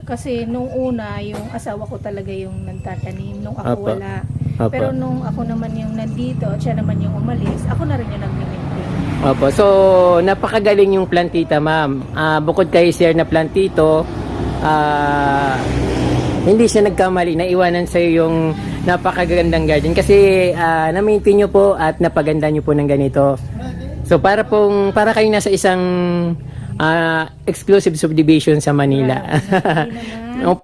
Kasi nung una, yung asawa ko talaga yung nagtatanim, nung ako Opo. wala. Opo. Pero nung ako naman yung nandito at siya naman yung umalis, ako na rin yung nag-maintain. Opo. So, napakagaling yung plantita, ma'am. Bukod kay Sir na plantito, hindi siya nagkamali. Naiwanan sa'yo yung napakagandang garden. Kasi na-maintain nyo po at napaganda nyo po ng ganito. So, para kayo nasa isang exclusive subdivision sa Manila. Hindi naman. Opo.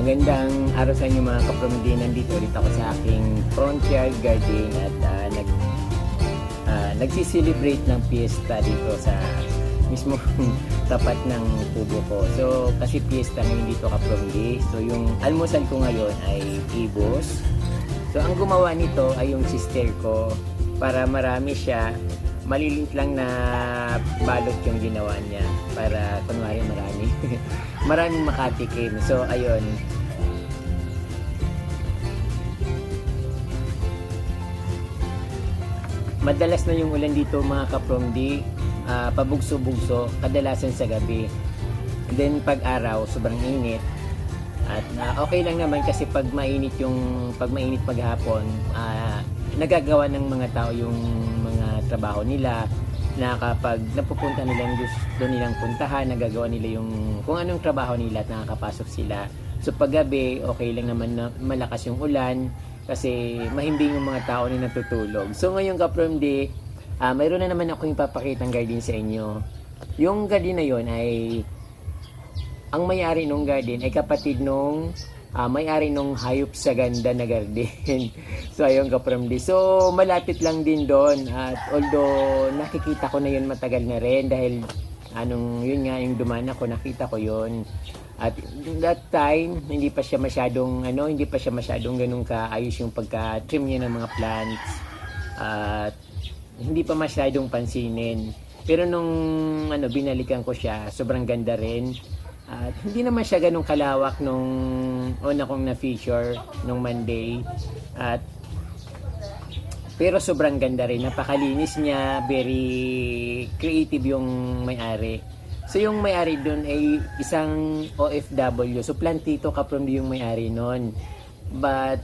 Magandang araw sa inyo mga kapromedi. Nandito ulit ako sa aking front yard garden at nagsiselebrate ng fiesta dito sa mismo tapat ng kubo ko. So kasi fiesta ngayon dito kapromedi. So yung almusal ko ngayon ay ibos. So ang gumawa nito ay yung sister ko. Para marami siya, maliliit lang na balot yung ginawa niya para kunwari marami maraming makatikim. So ayun, madalas na yung ulan dito mga kapromdi, pabugso-bugso kadalasan sa gabi. And then pag araw sobrang init. At okay lang naman kasi pag mainit maghapon, nagagawa ng mga tao yung mga trabaho nila, na kapag napupunta nila yung gusto nilang puntahan, nagagawa nila yung kung anong trabaho nila at nakakapasok sila. So paggabi, okay lang naman na malakas yung ulan kasi mahimbing yung mga tao na natutulog. So ngayon kapromdi, mayroon na naman ako yung papakitang garden sa inyo. Yung garden na yon ay ang may-ari nung garden ay kapatid nung may-ari nung Hayop sa Ganda na garden. So ayun kapromdi. So malapit lang din doon, at although nakikita ko na yun matagal na rin dahil yun nga yung dumaan ako, nakita ko yun. At that time hindi pa siya masyadong ganun kaayos yung pagka-trim niya ng mga plants. At hindi pa masyadong pansinin. Pero nung binalikan ko siya, sobrang ganda rin. At hindi naman siya ganun kalawak nung una kong na-feature nung Monday. Pero sobrang ganda rin. Napakalinis niya. Very creative yung may-ari. So yung may-ari doon ay isang OFW. So plantito kapromdi yung may-ari noon. But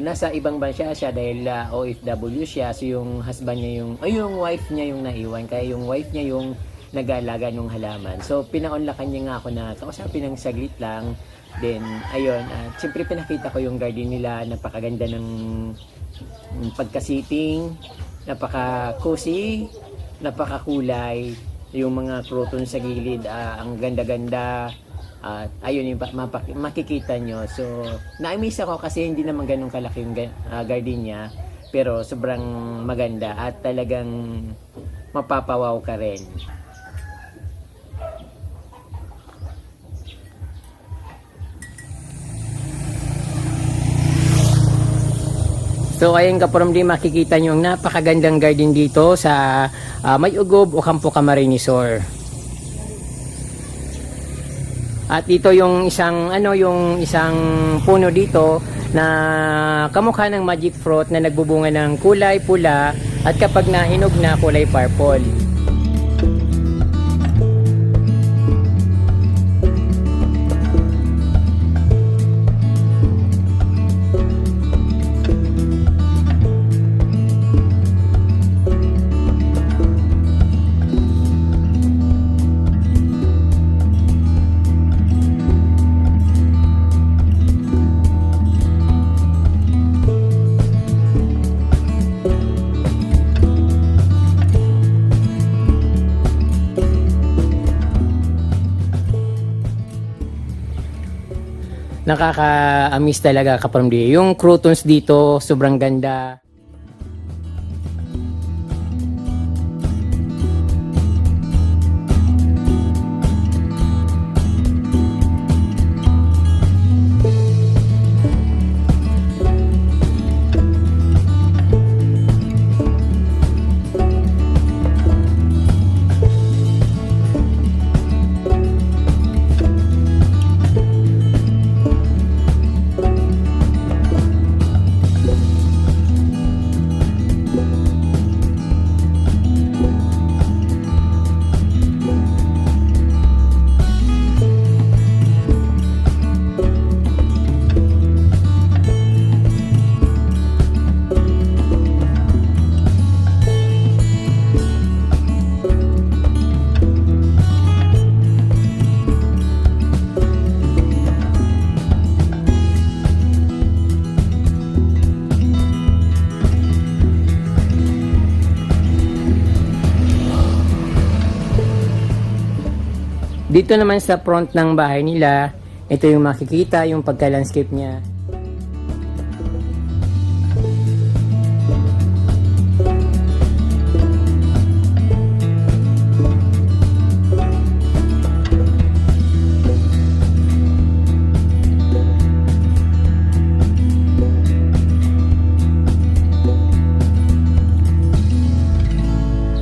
nasa ibang bansa siya dahil OFW siya. So yung husband niya yung wife niya yung naiwan. Kaya yung wife niya yung nag-aalaga ng halaman. So pinaunlakan niya nga ako na kausapin ng saglit lang. Then ayun, siyempre pinakita ko yung garden nila. Napakaganda ng pagka-sitting, napaka-cozy, napakakulay. Yung mga croton sa gilid, ang ganda-ganda. Ayun yung makikita nyo. So na-amaze ako kasi hindi naman ganun kalaki yung garden niya, pero sobrang maganda at talagang mapapawaw ka rin. So ayun kapromdi, makikita nyo ang napakagandang garden dito sa Mayugob, Ocampo, Camarines Sur. At ito yung isang puno dito na kamukha ng magic fruit na nagbubunga ng kulay pula at kapag nahinog na kulay purple. Nakaka-amaze talaga kapromdi. Yung crotons dito sobrang ganda. Dito naman sa front ng bahay nila, ito yung makikita, yung pagka-landscape niya.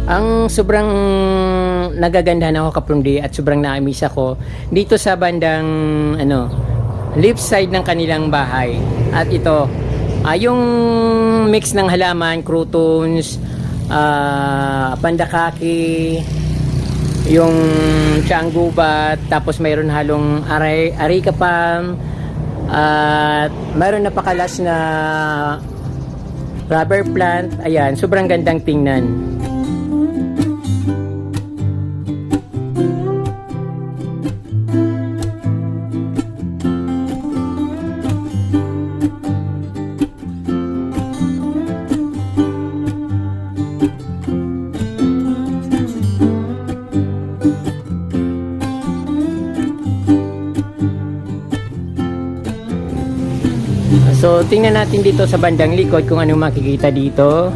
Ang sobrang nagagandahan ako kaprundi at sobrang na-amaze ako dito sa bandang left side ng kanilang bahay. At ito, yung mix ng halaman, croutons, pandakaki, yung tianggubat, tapos mayroon halong areca palm, at mayroon napakalas na rubber plant. Ayan, sobrang gandang tingnan. So, tingnan natin dito sa bandang likod kung anong makikita dito.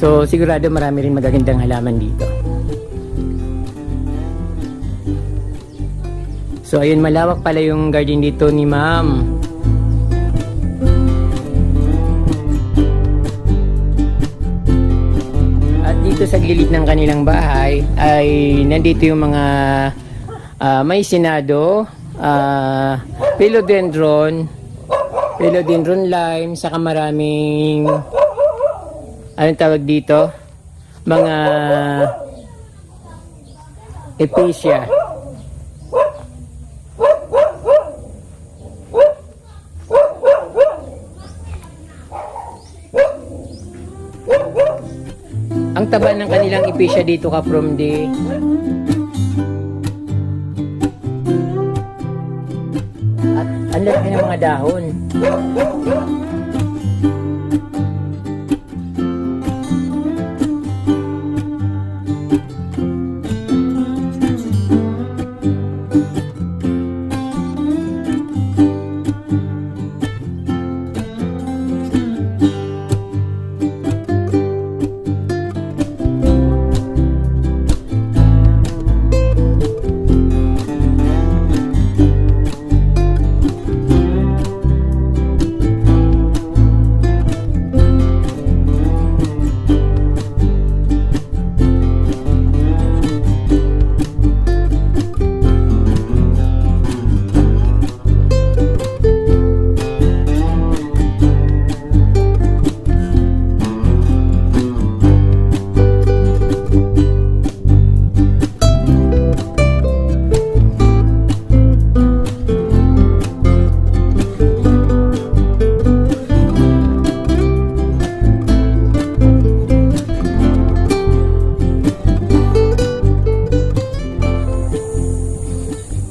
So, sigurado marami rin magagandang halaman dito. So, ayun, malawak pala yung garden dito ni Ma'am. At dito sa gilid ng kanilang bahay ay nandito yung mga may senado, philodendron lime, saka maraming anong tawag dito, mga epicea. Ang taba ng kanilang epicea dito ka from the ang laki ng mga dahon.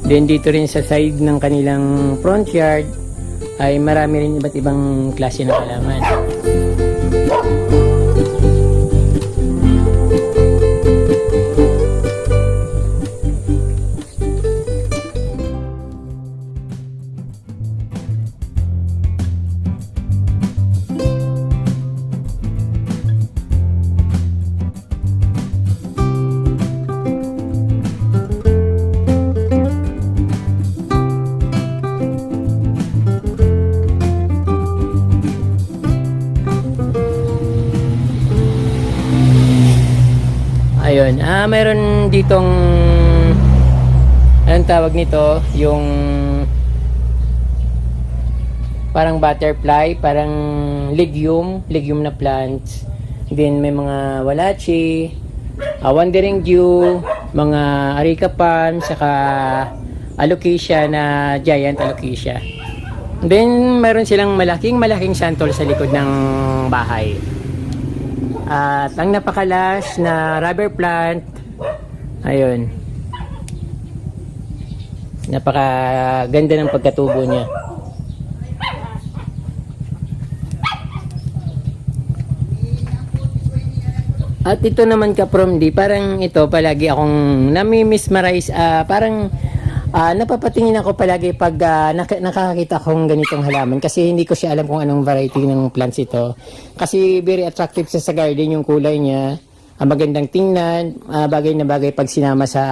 Then dito rin sa side ng kanilang front yard ay marami rin iba't ibang klase ng halaman. Ayun, mayroon ditong anong tawag nito, yung parang butterfly, parang legume na plants. Then may mga walachi, wandering dew, mga areca palm, saka alocasia na giant alocasia. Then mayroon silang malaking santol sa likod ng bahay. At ang napakalas na rubber plant, ayun, napakaganda ng pagkatubo niya. At ito naman ka from D, parang ito palagi akong nami-mesmerize, parang napapatingin ako palagi pag nakakakita akong ganitong halaman kasi hindi ko siya alam kung anong variety ng plants ito. Kasi very attractive sa garden yung kulay niya. Magandang tingnan, bagay na bagay pag sinama sa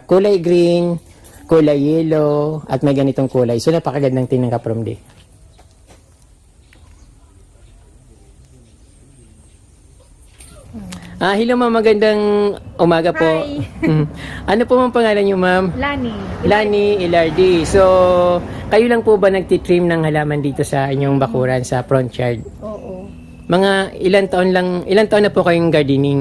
kulay green, kulay yellow, at may ganitong kulay. So napakagandang tingnan ka from D. Hello ma'am, magandang umaga po. Hi. Ano po ang pangalan niyo ma'am? Lani. Lani Ilardi. So, kayo lang po ba nagtitrim ng halaman dito sa inyong bakuran sa front yard? Oo. Mga ilan taon na po kayong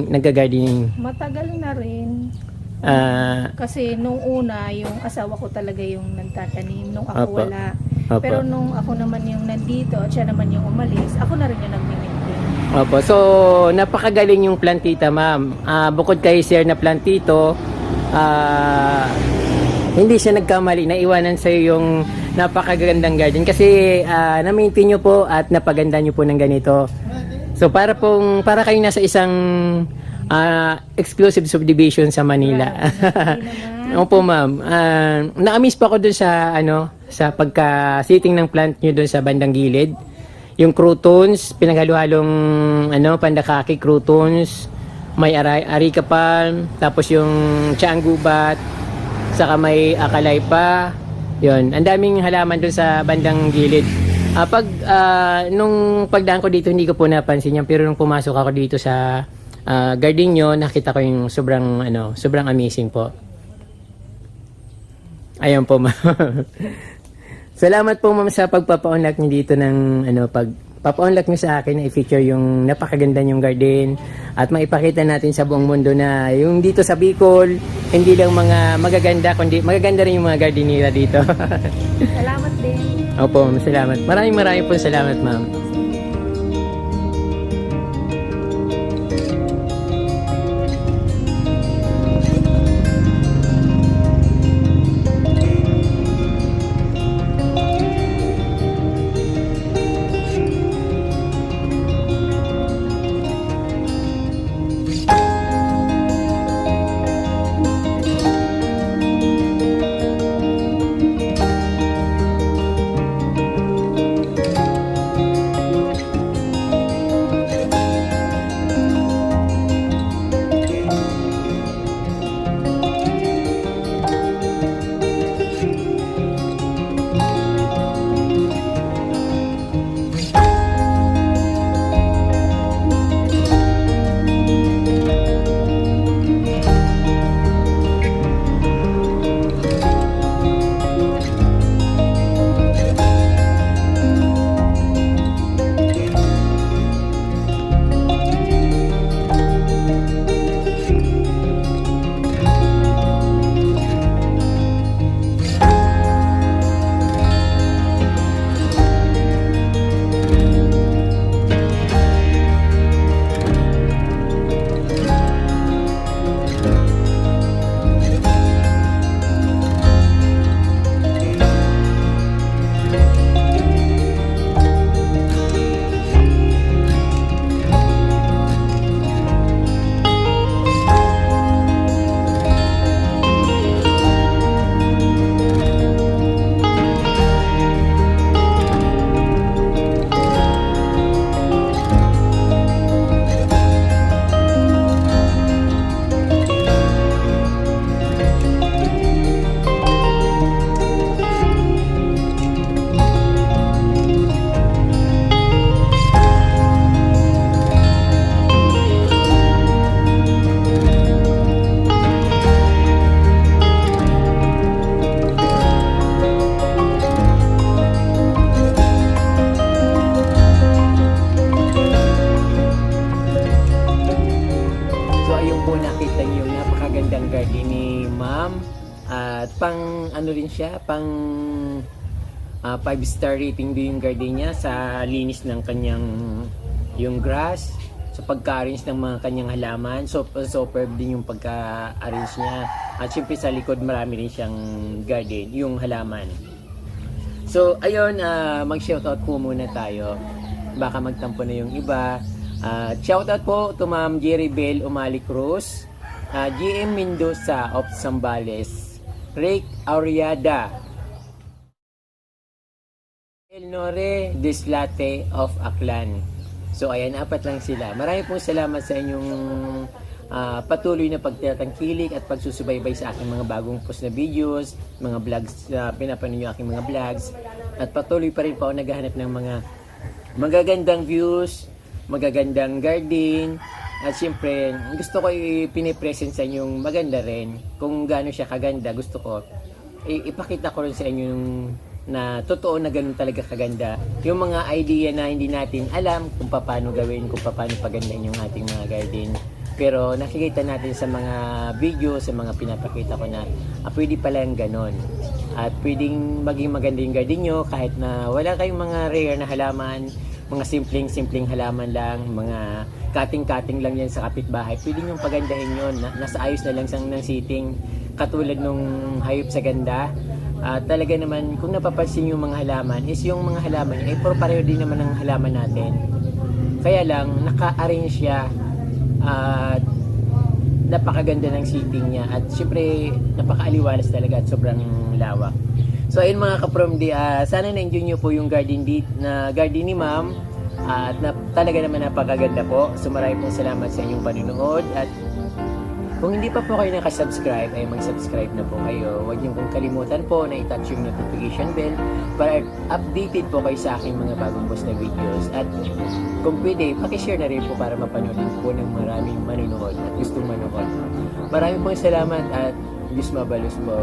nagga-gardening? Matagal na rin. Ah, Kasi nung una, yung asawa ko talaga yung nagtatanim. Nung ako Opo. wala. Opo. Pero nung ako naman yung nandito at siya naman yung umalis, ako na rin yung nag-maintain. Opo. So, napakagaling yung plantita, ma'am. Bukod kay sir na plantito, hindi siya nagkamali. Naiwanan sa yung napakagandang garden kasi na-maintain nyo po at napaganda nyo po ng ganito. So, para kayo nasa isang exclusive subdivision sa Manila. Opo, ma'am. Na-amaze pa ako dun sa pagka-sitting ng plant nyo dun sa bandang gilid. Yung croutons, pinaghalo-halong pandakaki croutons, may areca palm, tapos yung tiang gubat, saka may akalay pa. Yun, ang daming halaman dun sa bandang gilid. Nung pagdaan ko dito, hindi ko po napansin yan, pero nung pumasok ako dito sa garden nyo, nakita ko yung sobrang amazing po. Ayun po, ma'am. Salamat po ma'am sa pagpapa-unlock niyo dito ng pagpapa-unlock niyo sa akin na i-feature yung napakaganda niyong garden at maipakita natin sa buong mundo na yung dito sa Bicol, hindi lang mga magaganda kundi magaganda rin yung mga garden nila dito. Salamat din. Opo, salamat. Maraming po salamat, ma'am. At rin siya, 5-star rating din yung garden niya sa linis ng kanyang yung grass, sa pagka-arrange ng mga kanyang halaman. So superb din yung pagka-arrange niya. At syempre sa likod marami rin siyang garden, yung halaman. So ayun, mag-shoutout po muna tayo. Baka magtampo na yung iba. Shoutout po to Ma'am Jerry Bell Umali Cruz, GM Mendoza of Zambales, Rick Auriada, Elnore Deslate of Aklan. So ayan, 4 lang sila. Marami pong salamat sa inyong patuloy na pagtatangkilik at pagsusubaybay sa aking mga bagong post na videos, mga vlogs na pinapanood nyo aking mga vlogs. At patuloy pa rin po ako naghahanap ng mga magagandang views, magagandang garden. At siyempre, gusto ko ipinipresent sa inyong maganda rin. Kung gaano siya kaganda, gusto ko ipakita ko rin sa inyo na totoo na ganun talaga kaganda. Yung mga idea na hindi natin alam kung paano gawin, kung paano pagandahin yung ating mga garden. Pero nakikita natin sa mga video, sa mga pinapakita ko na pwede pala yung ganun. At pwedeng maging maganda yung garden nyo kahit na wala kayong mga rare na halaman, mga simpleng halaman lang, mga cutting lang yan sa kapitbahay. Pwede nyo pagandahin yun. Nasa ayos na lang ng seating. Katulad nung hayop sa ganda. Talaga naman, kung napapansin yung mga halaman, is yung mga halaman, pareho din naman ng halaman natin. Kaya lang, naka-arrange siya at napakaganda ng seating niya at syempre napakaaliwalas talaga at sobrang lawak. So ayun mga ka-Promdi, sana na-enjoy nyo po yung garden ni Ma'am at talaga naman napakaganda po. So marami pong salamat sa inyong panunood at kung hindi pa po kayo nakasubscribe, ay mag-subscribe na po kayo. Huwag niyo pong kalimutan po na i-touch yung notification bell para updated po kayo sa aking mga bagong post na videos. At kung pwede, pakishare na rin po para mapanood po ng maraming manunood at gustong manood. Maraming pong salamat at Diyos mabalos po.